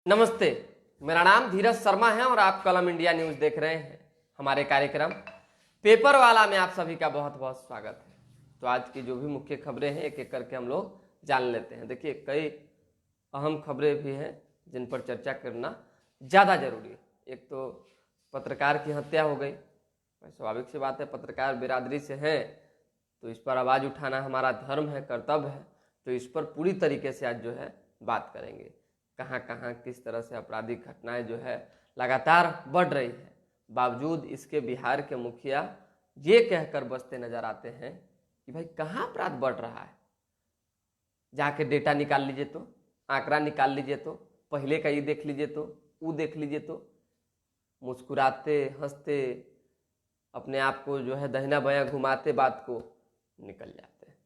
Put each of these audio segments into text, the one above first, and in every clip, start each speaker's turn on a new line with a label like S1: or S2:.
S1: नमस्ते, मेरा नाम धीरज शर्मा है और आप कलम इंडिया न्यूज देख रहे हैं। हमारे कार्यक्रम पेपर वाला में आप सभी का बहुत बहुत स्वागत है। तो आज की जो भी मुख्य खबरें हैं एक एक करके हम लोग जान लेते हैं। देखिए, कई अहम खबरें भी हैं जिन पर चर्चा करना ज़्यादा जरूरी है। एक तो पत्रकार की हत्या हो गई। स्वाभाविक सी बात है, पत्रकार बिरादरी से हैं तो इस पर आवाज़ उठाना हमारा धर्म है, कर्तव्य है। तो इस पर पूरी तरीके से आज जो है बात करेंगे। कहाँ कहाँ किस तरह से आपराधिक घटनाएं जो है लगातार बढ़ रही है, बावजूद इसके बिहार के मुखिया ये कहकर बसते नजर आते हैं कि भाई कहाँ अपराध बढ़ रहा है। जाके डेटा निकाल लीजिए, तो आंकड़ा निकाल लीजिए, तो पहले का ये देख लीजिए, तो वो देख लीजिए, तो मुस्कुराते हंसते अपने आप को जो है दहिना बायां घुमाते बात को निकल जाते हैं।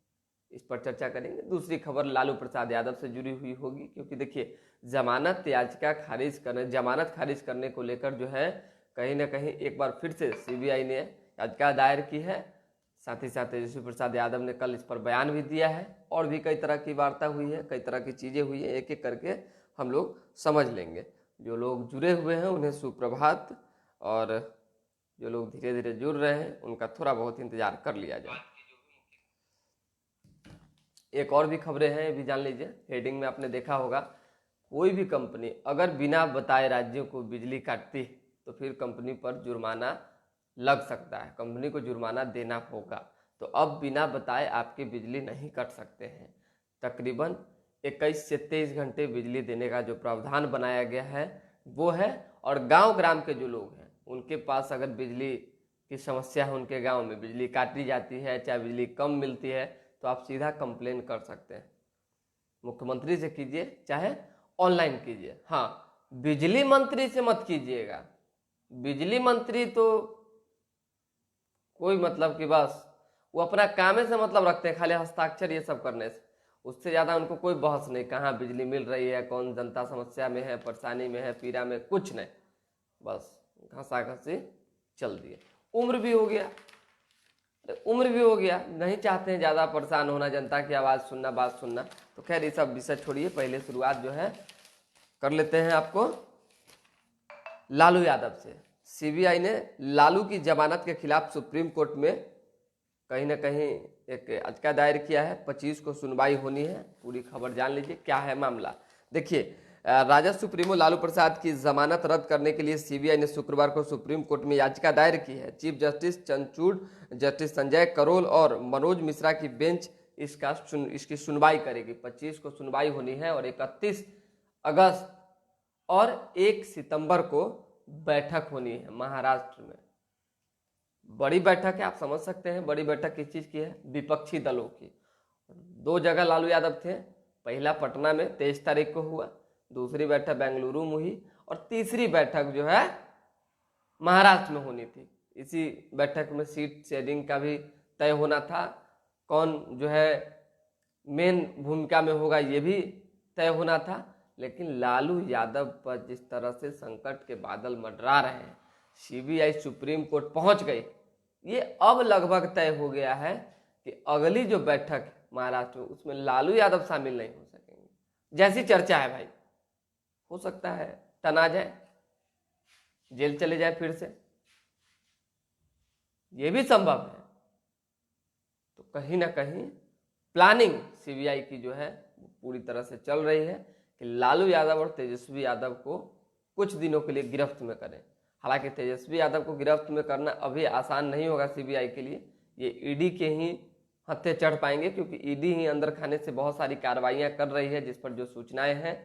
S1: इस पर चर्चा करेंगे। दूसरी खबर लालू प्रसाद यादव से जुड़ी हुई होगी, क्योंकि देखिए जमानत खारिज करने को लेकर जो है कहीं ना कहीं एक बार फिर से सीबीआई ने याचिका दायर की है। साथ ही साथ तेजस्वी प्रसाद यादव ने कल इस पर बयान भी दिया है और भी कई तरह की वार्ता हुई है, कई तरह की चीज़ें हुई है। एक एक करके हम लोग समझ लेंगे। जो लोग जुड़े हुए हैं उन्हें सुप्रभात, और जो लोग धीरे धीरे जुड़ रहे हैं उनका थोड़ा बहुत इंतजार कर लिया जाए। एक और भी खबरें हैं, भी जान लीजिए। हेडिंग में आपने देखा होगा, कोई भी कंपनी अगर बिना बताए राज्यों को बिजली काटती तो फिर कंपनी पर जुर्माना लग सकता है, कंपनी को जुर्माना देना होगा। तो अब बिना बताए आपकी बिजली नहीं कट सकते हैं। तकरीबन 21 से 23 घंटे बिजली देने का जो प्रावधान बनाया गया है वो है। और गांव ग्राम के जो लोग हैं उनके पास अगर बिजली की समस्या है, उनके गांव में बिजली काटी जाती है, चाहे बिजली कम मिलती है, तो आप सीधा कंप्लेन कर सकते हैं। मुख्यमंत्री से कीजिए चाहे ऑनलाइन कीजिए। हाँ, बिजली मंत्री से मत कीजिएगा। बिजली मंत्री तो कोई मतलब कि बस वो अपना काम से मतलब रखते हैं, खाली हस्ताक्षर ये सब करने से। उससे ज़्यादा उनको कोई बहस नहीं, कहाँ बिजली मिल रही है, कौन जनता समस्या में है, परेशानी में है, पीड़ा में, कुछ नहीं। बस घसा घसी चल दिए। उम्र भी हो गया, नहीं चाहते हैं ज़्यादा परेशान होना, जनता की आवाज़ सुनना, बात सुनना। तो खैर ये सब विषय छोड़िए, पहले शुरुआत जो है कर लेते हैं आपको लालू यादव से। सीबीआई ने लालू की जमानत के खिलाफ सुप्रीम कोर्ट में कहीं ना कहीं एक याचिका दायर किया है। 25 को सुनवाई होनी है। पूरी खबर जान लीजिए क्या है मामला। देखिए, राजद सुप्रीमो लालू प्रसाद की जमानत रद्द करने के लिए सीबीआई ने शुक्रवार को सुप्रीम कोर्ट में याचिका दायर की है। Chief justice Chandrachud, justice Sanjay Karol और मनोज मिश्रा की बेंच इसकी सुनवाई करेगी। 25 को सुनवाई होनी है और 31 अगस्त और 1 सितंबर को बैठक होनी है महाराष्ट्र में। बड़ी बैठक है, आप समझ सकते हैं बड़ी बैठक किस चीज की है, विपक्षी दलों की। 2 जगह लालू यादव थे, पहला पटना में 23 तारीख को हुआ, दूसरी बैठक बेंगलुरु में हुई, और तीसरी बैठक जो है महाराष्ट्र में होनी थी। इसी बैठक में सीट शेयरिंग का भी तय होना था, कौन जो है मेन भूमिका में होगा ये भी तय होना था। लेकिन लालू यादव पर जिस तरह से संकट के बादल मंडरा रहे हैं, सीबीआई सुप्रीम कोर्ट पहुंच गई, ये अब लगभग तय हो गया है कि अगली जो बैठक महाराष्ट्र में उसमें लालू यादव शामिल नहीं हो सकेंगे। जैसी चर्चा है भाई, हो सकता है तना जाए, जेल चले जाए फिर से, ये भी संभव है। तो कहीं ना कहीं प्लानिंग सीबीआई की जो है पूरी तरह से चल रही है कि लालू यादव और तेजस्वी यादव को कुछ दिनों के लिए गिरफ्त में करें। हालांकि तेजस्वी यादव को गिरफ्त में करना अभी आसान नहीं होगा सीबीआई के लिए, ये ईडी के ही हत्थे चढ़ पाएंगे, क्योंकि ईडी ही अंदर खाने से बहुत सारी कार्रवाइयां कर रही है जिस पर जो सूचनाएं हैं।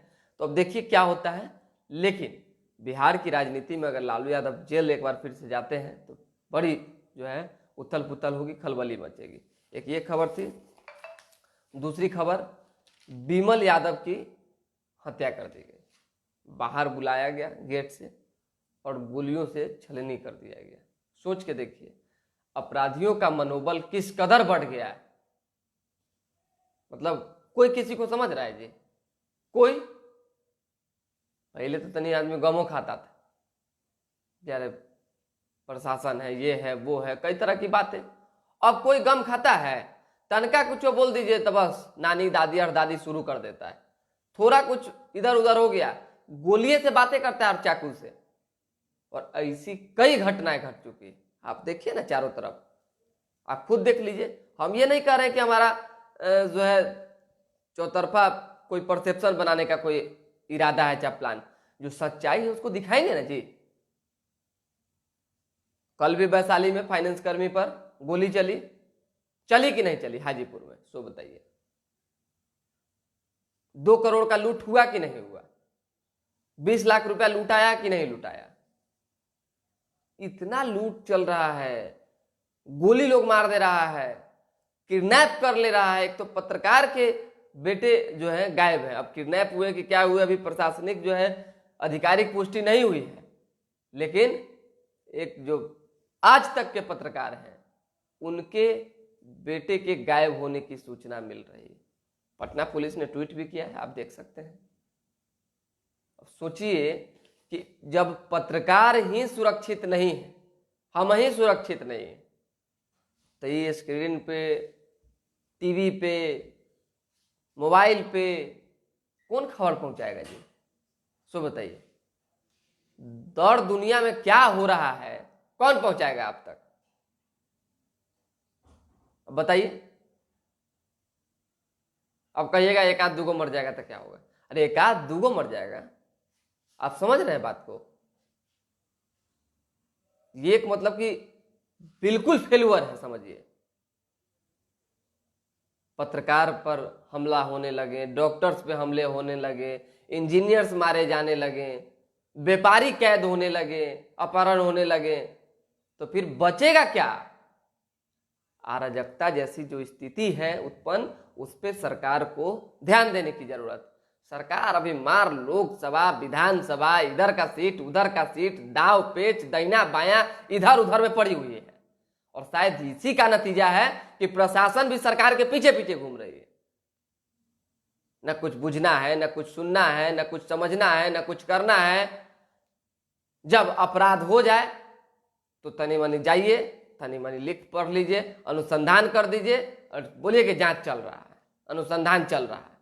S1: तो अब देखिए क्या होता है। लेकिन बिहार की राजनीति में अगर लालू यादव जेल एक बार फिर से जाते हैं तो बड़ी जो है उथल पुथल होगी, खलबली मचेगी। एक ये खबर थी। दूसरी खबर, विमल यादव की हत्या कर दी गई, बाहर बुलाया गया गेट से और गोलियों से छलनी कर दिया गया। सोच के देखिए अपराधियों का मनोबल किस कदर बढ़ गया है। मतलब कोई किसी को समझ रहा है जी? कोई पहले तो तनी आदमी गमो खाता था, यार प्रशासन है, ये है, वो है, कई तरह की बातें। अब कोई गम खाता है? तनका कुछ बोल दीजिए तो बस नानी दादी और दादी शुरू कर देता है। थोड़ा कुछ इधर उधर हो गया, गोलिये से बातें करता है और चाकू से। और ऐसी कई घटनाएं घट चुकी, आप देखिए ना चारों तरफ, आप खुद देख लीजिए। हम ये नहीं कह रहे कि हमारा जो है चौतरफा कोई परसेप्शन बनाने का कोई इरादा है या प्लान, जो सच्चाई है उसको दिखाएंगे ना जी। कल भी वैशाली में फाइनेंस कर्मी पर गोली चली कि नहीं चली हाजीपुर में, सो बताइए। 2 करोड़ का लूट हुआ कि नहीं हुआ, 20 लाख रुपया लूटाया कि नहीं लूटाया। इतना लूट चल रहा है, गोली लोग मार दे रहा है, किडनैप कर ले रहा है। एक तो पत्रकार के बेटे जो है गायब है, अब किडनैप हुए कि क्या हुए अभी प्रशासनिक जो है आधिकारिक पुष्टि नहीं हुई है, लेकिन एक जो आज तक के पत्रकार हैं उनके बेटे के गायब होने की सूचना मिल रही है। पटना पुलिस ने ट्वीट भी किया है, आप देख सकते हैं। अब सोचिए कि जब पत्रकार ही सुरक्षित नहीं है, हम ही सुरक्षित नहीं है, तो ये स्क्रीन पे, टीवी पे, मोबाइल पे कौन खबर पहुंचाएगा जी, सो बताइए। दौड़ दुनिया में क्या हो रहा है कौन पहुंचाएगा आप तक, बताइए। अब कहिएगा एक आध दूगो मर जाएगा तो क्या होगा, अरे एक आध दूगो मर जाएगा, आप समझ रहे हैं बात को। ये एक मतलब कि बिल्कुल फेलुअर है, समझिए। पत्रकार पर हमला होने लगे, डॉक्टर्स पे हमले होने लगे, इंजीनियर्स मारे जाने लगे, व्यापारी कैद होने लगे, अपहरण होने लगे, तो फिर बचेगा क्या। अराजकता जैसी जो स्थिति है उत्पन्न, उस पर सरकार को ध्यान देने की जरूरत। सरकार अभी मार लोकसभा, विधानसभा, इधर का सीट उधर का सीट, दाव पेच दाहिना बायां इधर उधर में पड़ी हुई है। और शायद इसी का नतीजा है कि प्रशासन भी सरकार के पीछे पीछे घूम रही है। न कुछ बुझना है, न कुछ सुनना है, न कुछ समझना है, न कुछ करना है। जब अपराध हो जाए तो तनी मनी जाइए, तनी मनी लिख पढ़ लीजिए, अनुसंधान कर दीजिए और बोलिए कि जांच चल रहा है, अनुसंधान चल रहा है।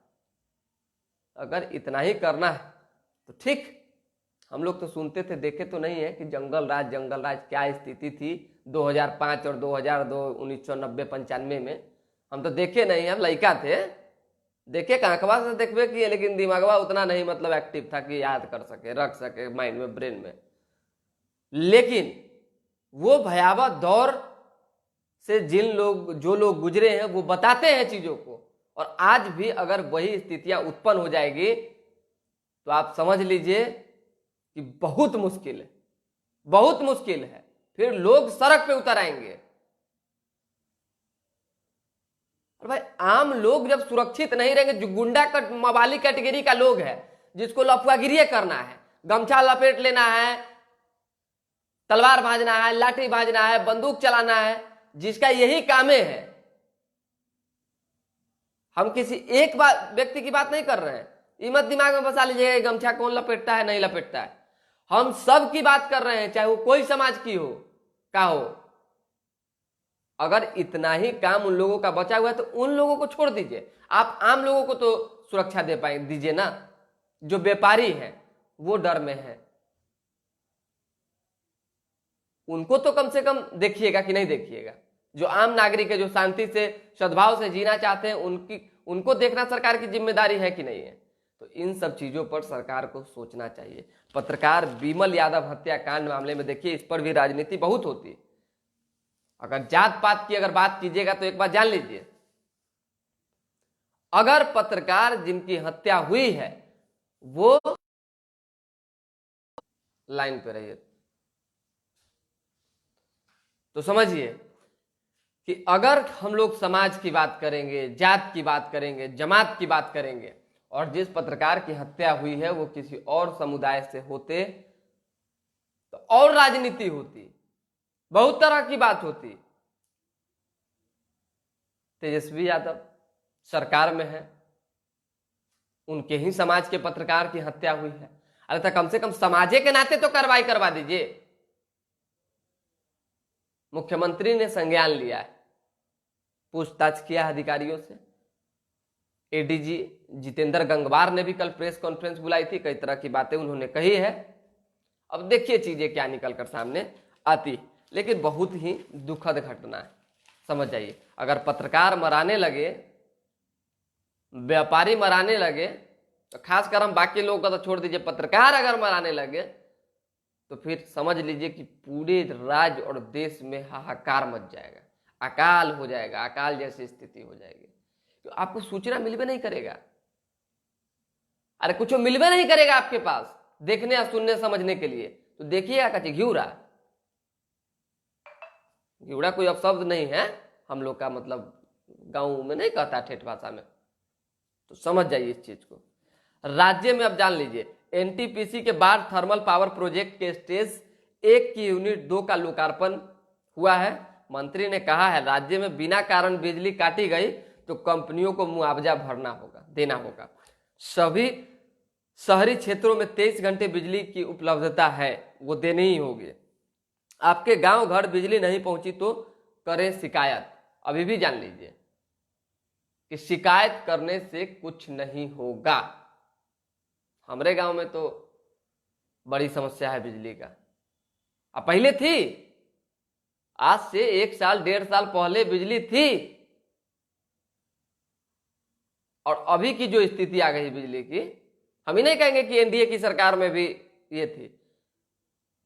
S1: अगर इतना ही करना है तो ठीक। हम लोग तो सुनते थे, देखे तो नहीं है कि जंगल राज क्या स्थिति थी 2005 और 2002, 1990-95 में। हम तो देखे नहीं, हम लड़का थे, देखे आंखवा से देखबे किए, लेकिन दिमागवा उतना नहीं मतलब एक्टिव था कि याद कर सके, रख सके माइंड में, ब्रेन में। लेकिन वो भयावह दौर से जो लोग गुजरे हैं वो बताते हैं चीजों को। और आज भी अगर वही स्थितियां उत्पन्न हो जाएगी तो आप समझ लीजिए कि बहुत मुश्किल है, बहुत मुश्किल है। फिर लोग सड़क पे उतर आएंगे। और भाई आम लोग जब सुरक्षित नहीं रहेंगे, जो गुंडा मवाली कैटेगरी का लोग है, जिसको लफुआगिरी करना है, गमछा लपेट लेना है, तलवार भाजना है, लाठी भाजना है, बंदूक चलाना है, जिसका यही कामे है। हम किसी एक व्यक्ति की बात नहीं कर रहे हैं, ये मत दिमाग में बसा लीजिएगा गमछा कौन लपेटता है नहीं लपेटता है। हम सब की बात कर रहे हैं, चाहे वो कोई समाज की हो का हो। अगर इतना ही काम उन लोगों का बचा हुआ है तो उन लोगों को छोड़ दीजिए, आप आम लोगों को तो सुरक्षा दे पाए दीजिए ना। जो व्यापारी हैं वो डर में है, उनको तो कम से कम देखिएगा कि नहीं देखिएगा। जो आम नागरिक है, जो शांति से सद्भाव से जीना चाहते हैं, उनको देखना सरकार की जिम्मेदारी है कि नहीं है। तो इन सब चीजों पर सरकार को सोचना चाहिए। पत्रकार विमल यादव हत्याकांड मामले में देखिए, इस पर भी राजनीति बहुत होती है। अगर जात पात की अगर बात कीजिएगा तो एक बात जान लीजिए, अगर पत्रकार जिनकी हत्या हुई है वो लाइन पे रहिए तो समझिए कि अगर हम लोग समाज की बात करेंगे, जात की बात करेंगे, जमात की बात करेंगे, और जिस पत्रकार की हत्या हुई है वो किसी और समुदाय से होते तो और राजनीति होती, बहुत तरह की बात होती। तेजस्वी यादव सरकार में है, उनके ही समाज के पत्रकार की हत्या हुई है। अरे तो कम से कम समाजे के नाते तो कार्रवाई करवा दीजिए। मुख्यमंत्री ने संज्ञान लिया है, पूछताछ किया अधिकारियों से, एडीजी जितेंद्र गंगवार ने भी कल प्रेस कॉन्फ्रेंस बुलाई थी, कई तरह की बातें उन्होंने कही है। अब देखिए चीजें क्या निकल कर सामने आती, लेकिन बहुत ही दुखद घटना है, समझ जाइए। अगर पत्रकार मराने लगे, व्यापारी मराने लगे, तो खासकर हम बाकी लोगों का तो छोड़ दीजिए, पत्रकार अगर मराने लगे तो फिर समझ लीजिए कि पूरे राज्य और देश में हाहाकार मच जाएगा, अकाल हो जाएगा, अकाल जैसी स्थिति हो जाएगी। तो आपको सूचना मिलबे नहीं करेगा, अरे कुछ मिलबे नहीं करेगा आपके पास देखने या सुनने समझने के लिए। तो देखिएगा कच्ची घिउरा, घिउरा कोई अपशब्द नहीं है हम लोग का, मतलब गांव में नहीं कहता ठेठ भाषा में, तो समझ जाइए इस चीज को। राज्य में अब जान लीजिए, एनटीपीसी के बाद थर्मल पावर प्रोजेक्ट के स्टेज 1 की यूनिट 2 का लोकार्पण हुआ है। मंत्री ने कहा है राज्य में बिना कारण बिजली काटी गई तो कंपनियों को मुआवजा देना होगा। सभी शहरी क्षेत्रों में 23 घंटे बिजली की उपलब्धता है, वो देनी ही होगी। आपके गांव घर बिजली नहीं पहुंची तो करें शिकायत। अभी भी जान लीजिए कि शिकायत करने से कुछ नहीं होगा। हमारे गांव में तो बड़ी समस्या है बिजली का। अब पहले थी, आज से 1 साल 1.5 साल पहले बिजली थी, और अभी की जो स्थिति आ गई बिजली की, हम ही नहीं कहेंगे कि एनडीए की सरकार में भी ये थी।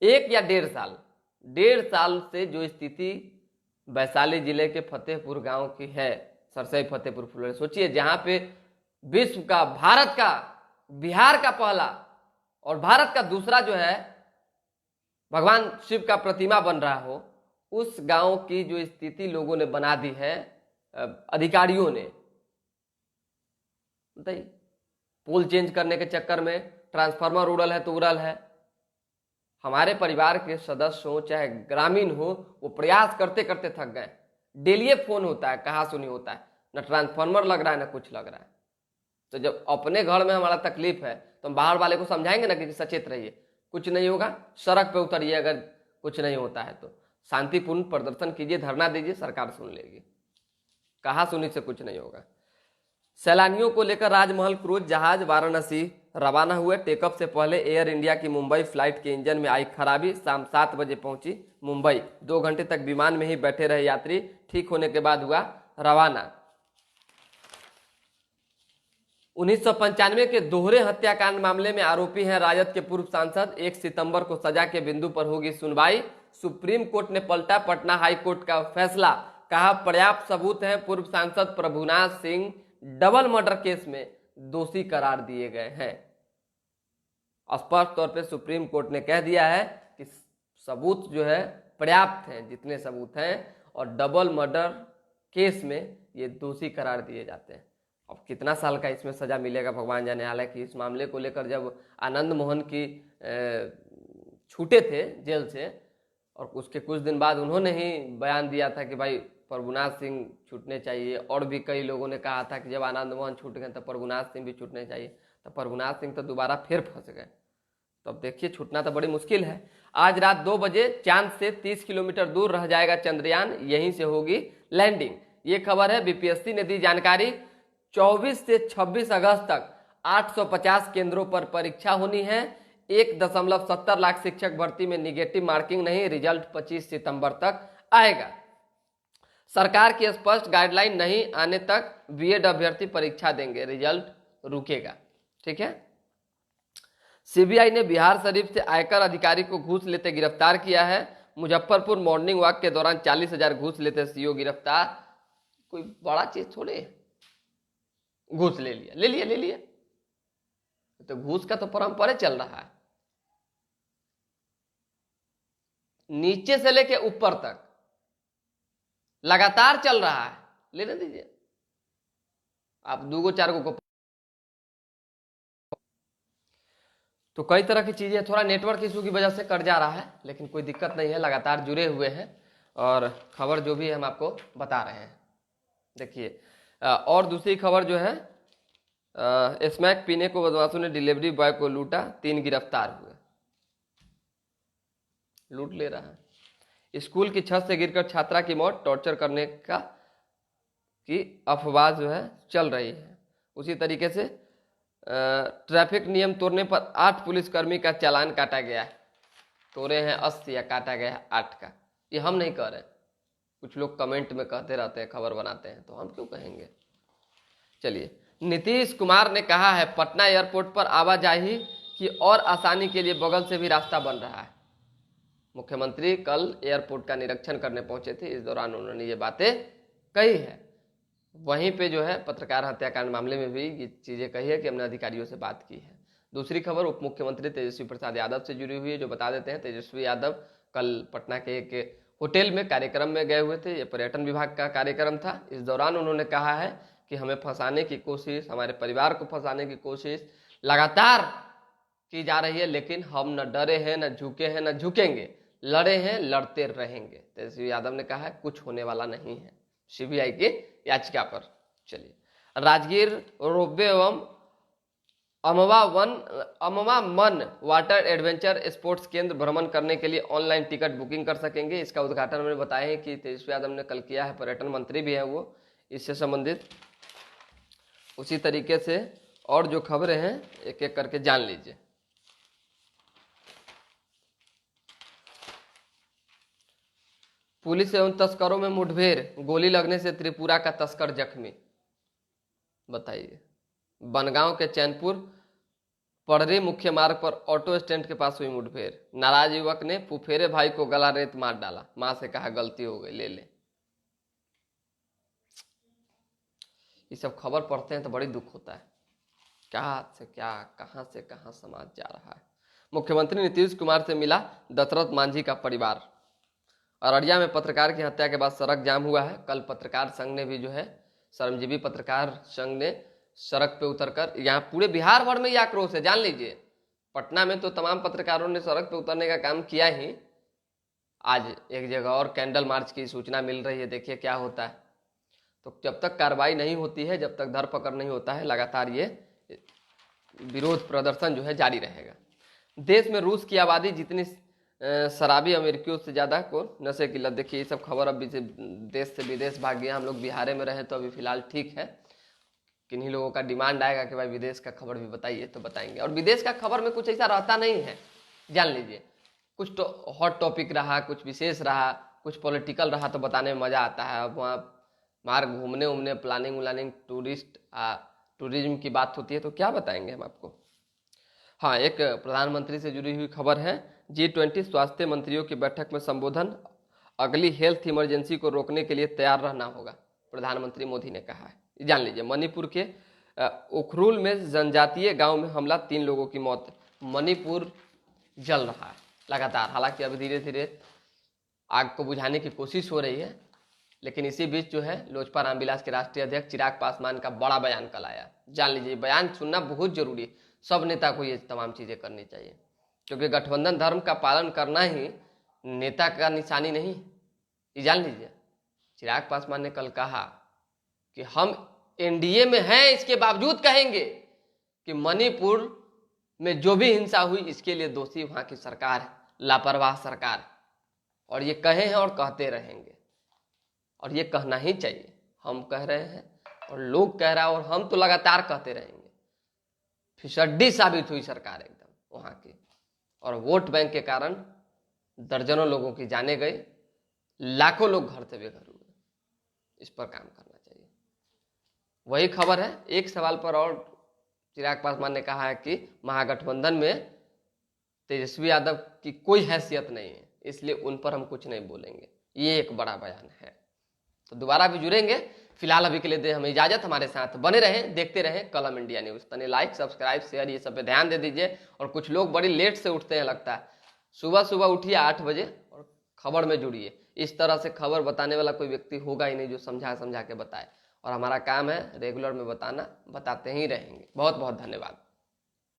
S1: 1 या 1.5 साल से जो स्थिति वैशाली जिले के फतेहपुर गांव की है, सरसई फतेहपुर फुलवारी, सोचिए जहां पे विश्व का, भारत का, बिहार का पहला और भारत का दूसरा जो है भगवान शिव का प्रतिमा बन रहा हो, उस गांव की जो स्थिति लोगों ने बना दी है, अधिकारियों ने, बताइए। पोल चेंज करने के चक्कर में ट्रांसफार्मर उड़ल है तो उड़ल है। हमारे परिवार के सदस्य हो चाहे ग्रामीण हो, वो प्रयास करते करते थक गए। डेली फोन होता है, कहाँ सुनी होता है, न ट्रांसफार्मर लग रहा है न कुछ लग रहा है। तो जब अपने घर में हमारा तकलीफ है तो हम बाहर वाले को समझाएंगे ना कि सचेत रहिए, कुछ नहीं होगा, सड़क पे उतरिए अगर कुछ नहीं होता है तो, शांतिपूर्ण प्रदर्शन कीजिए, धरना दीजिए, सरकार सुन लेगी। कहाँ सुनी से कुछ नहीं होगा। सैलानियों को लेकर राजमहल क्रूज जहाज वाराणसी रवाना हुए। टेकअप से पहले एयर इंडिया की मुंबई फ्लाइट के इंजन में आई खराबी, शाम 7 बजे पहुंची मुंबई। 2 घंटे तक विमान में ही बैठे रहे यात्री, ठीक होने के बाद हुआ रवाना। 1995 के दोहरे हत्याकांड मामले में आरोपी हैं राजद के पूर्व सांसद। 1 सितंबर को सजा के बिंदु पर होगी सुनवाई। सुप्रीम कोर्ट ने पलटा पटना हाई कोर्ट का फैसला, कहा पर्याप्त सबूत हैं। पूर्व सांसद Prabhunath Singh double murder case में दोषी करार दिए गए हैं। स्पष्ट तौर पे सुप्रीम कोर्ट ने कह दिया है कि सबूत जो है पर्याप्त हैं, जितने सबूत हैं, और डबल मर्डर केस में ये दोषी करार दिए जाते हैं। अब कितना साल का इसमें सजा मिलेगा भगवान जाने। हालांकि इस मामले को लेकर जब आनंद मोहन की छूटे थे जेल से, और उसके कुछ दिन बाद उन्होंने ही बयान दिया था कि भाई प्रभुनाथ सिंह छूटने चाहिए, और भी कई लोगों ने कहा था कि जब आनंद मोहन छूट गए तो प्रभुनाथ सिंह भी छूटने चाहिए, तो प्रभुनाथ सिंह तो दोबारा फिर फंस गए। तो अब देखिए छूटना तो बड़ी मुश्किल है। आज रात 2 बजे चांद से 30 किलोमीटर दूर रह जाएगा चंद्रयान, यहीं से होगी लैंडिंग। ये खबर है, बीपीएससी ने दी जानकारी। 24 से 26 अगस्त तक 850 केंद्रों पर परीक्षा होनी है। 1.70 लाख शिक्षक भर्ती में निगेटिव मार्किंग नहीं, रिजल्ट 25 सितंबर तक आएगा। सरकार की स्पष्ट गाइडलाइन नहीं आने तक बीएड अभ्यर्थी परीक्षा देंगे, रिजल्ट रुकेगा। ठीक है। सीबीआई ने बिहार शरीफ से आयकर अधिकारी को घूस लेते गिरफ्तार किया है। मुजफ्फरपुर मॉर्निंग वॉक के दौरान 40,000 घूस लेते सीओ गिरफ्तार। कोई बड़ा चीज थोड़े, घूस ले लिया। तो घूस का तो परंपरा चल रहा है, नीचे से लेके ऊपर तक लगातार चल रहा है। लेने दीजिए, आप 2-4 को। तो कई तरह की चीजें थोड़ा नेटवर्क इशू की वजह से कट जा रहा है, लेकिन कोई दिक्कत नहीं है, लगातार जुड़े हुए हैं और खबर जो भी है हम आपको बता रहे हैं। देखिए, और दूसरी खबर जो है, स्मैक पीने को बदमाशों ने डिलीवरी बॉय को लूटा, 3 गिरफ्तार हुए। लूट ले रहा है। स्कूल की छत से गिरकर छात्रा की मौत, टॉर्चर करने की अफवाह जो है चल रही है। उसी तरीके से ट्रैफिक नियम तोड़ने पर 8 पुलिसकर्मी का चालान काटा गया है। तोड़े हैं 80 या काटा गया है 8 का। ये हम नहीं कह रहे, कुछ लोग कमेंट में कहते रहते हैं, खबर बनाते हैं, तो हम क्यों कहेंगे। चलिए, नीतीश कुमार ने कहा है पटना एयरपोर्ट पर आवाजाही की और आसानी के लिए बगल से भी रास्ता बन रहा है। मुख्यमंत्री कल एयरपोर्ट का निरीक्षण करने पहुंचे थे, इस दौरान उन्होंने ये बातें कही है। वहीं पे जो है पत्रकार हत्याकांड मामले में भी ये चीजें कही है कि हमने अधिकारियों से बात की है। दूसरी खबर उप मुख्यमंत्री तेजस्वी प्रसाद यादव से जुड़ी हुई है, जो बता देते हैं तेजस्वी यादव कल पटना के एक होटल में कार्यक्रम में गए हुए थे। ये पर्यटन विभाग का कार्यक्रम था। इस दौरान उन्होंने कहा है कि हमें फंसाने की कोशिश, हमारे परिवार को फंसाने की कोशिश लगातार की जा रही है, लेकिन हम न डरे हैं, न झुके हैं, न झुकेंगे, लड़े हैं, लड़ते रहेंगे। तेजस्वी यादव ने कहा है कुछ होने वाला नहीं है सीबीआई की याचिका पर। चलिए, राजगीर रोपवे एवं अमवा मन वाटर एडवेंचर स्पोर्ट्स केंद्र भ्रमण करने के लिए ऑनलाइन टिकट बुकिंग कर सकेंगे। इसका उद्घाटन हमने बताया है कि तेजस्वी यादव ने कल किया है, पर्यटन मंत्री भी है वो इससे संबंधित। उसी तरीके से और जो खबरें हैं एक एक करके जान लीजिए। पुलिस एवं तस्करों में मुठभेड़, गोली लगने से त्रिपुरा का तस्कर जख्मी। बताइए, बनगांव के चैनपुर पड़री मुख्य मार्ग पर ऑटो स्टैंड के पास हुई मुठभेड़। नाराज युवक ने फुफेरे भाई को गला रेत मार डाला, मां से कहा गलती हो गई, ले ले। ये सब खबर पढ़ते हैं तो बड़ी दुख होता है, क्या से क्या, कहां से कहां समाज जा रहा है। मुख्यमंत्री नीतीश कुमार से मिला दशरथ मांझी का परिवार। अररिया में पत्रकार की हत्या के बाद सड़क जाम हुआ है। कल पत्रकार संघ ने भी जो है, श्रमजीवी पत्रकार संघ ने सड़क पे उतरकर, यहाँ पूरे बिहार भर में यह आक्रोश है, जान लीजिए। पटना में तो तमाम पत्रकारों ने सड़क पे उतरने का काम किया ही। आज एक जगह और कैंडल मार्च की सूचना मिल रही है, देखिए क्या होता है। तो जब तक कार्रवाई नहीं होती है, जब तक धरपकड़ नहीं होता है, लगातार ये विरोध प्रदर्शन जो है जारी रहेगा। देश में रूस की आबादी जितनी शराबी अमेरिकियों से ज़्यादा को नशे की लत। देखिए ये सब खबर अब देश से विदेश भाग गया। हम लोग बिहार में रहे तो अभी फिलहाल ठीक है, किन्हीं लोगों का डिमांड आएगा कि भाई विदेश का खबर भी बताइए, तो बताएंगे। और विदेश का खबर में कुछ ऐसा रहता नहीं है, जान लीजिए। कुछ तो हॉट टॉपिक रहा, कुछ विशेष रहा, कुछ पॉलिटिकल रहा तो बताने में मज़ा आता है। अब वहाँ बाहर घूमने उमने, प्लानिंग व्लानिंग, टूरिज्म की बात होती है तो क्या बताएंगे हम आपको। हाँ, एक प्रधानमंत्री से जुड़ी हुई खबर है। G20 स्वास्थ्य मंत्रियों की बैठक में संबोधन, अगली हेल्थ इमरजेंसी को रोकने के लिए तैयार रहना होगा, प्रधानमंत्री मोदी ने कहा है। जान लीजिए, मणिपुर के उखरुल में जनजातीय गांव में हमला, 3 लोगों की मौत। मणिपुर जल रहा है लगातार, हालांकि अभी धीरे धीरे आग को बुझाने की कोशिश हो रही है, लेकिन इसी बीच जो है लोजपा रामविलास के राष्ट्रीय अध्यक्ष चिराग पासवान का बड़ा बयान कल आया। जान लीजिए, बयान सुनना बहुत जरूरी है, सब नेता को ये तमाम चीजें करनी चाहिए, क्योंकि गठबंधन धर्म का पालन करना ही नेता का निशानी नहीं। ये जान लीजिए, चिराग पासवान ने कल कहा कि हम एनडीए में हैं, इसके बावजूद कहेंगे कि मणिपुर में जो भी हिंसा हुई इसके लिए दोषी वहां की सरकार है, लापरवाह सरकार। और ये कहे हैं और कहते रहेंगे, और ये कहना ही चाहिए। हम कह रहे हैं और लोग कह रहा है, और हम तो लगातार कहते रहेंगे। फिसड्डी साबित हुई सरकार एकदम वहां की, और वोट बैंक के कारण दर्जनों लोगों की जाने गई, लाखों लोग घर से बेघर हुए। इस पर काम करना चाहिए। वही खबर है। एक सवाल पर और चिराग पासवान ने कहा है कि महागठबंधन में तेजस्वी यादव की कोई हैसियत नहीं है, इसलिए उन पर हम कुछ नहीं बोलेंगे। ये एक बड़ा बयान है। तो दोबारा भी जुड़ेंगे। फिलहाल अभी के लिए दे हमें इजाजत। हमारे साथ बने रहें, देखते रहें कलम इंडिया न्यूज। तने लाइक, सब्सक्राइब, शेयर ये सब पे ध्यान दे दीजिए। और कुछ लोग बड़ी लेट से उठते हैं, लगता है सुबह सुबह उठिए 8 बजे और खबर में जुड़िए। इस तरह से खबर बताने वाला कोई व्यक्ति होगा ही नहीं जो समझा समझा के बताए, और हमारा काम है रेगुलर में बताना, बताते ही रहेंगे। बहुत बहुत धन्यवाद।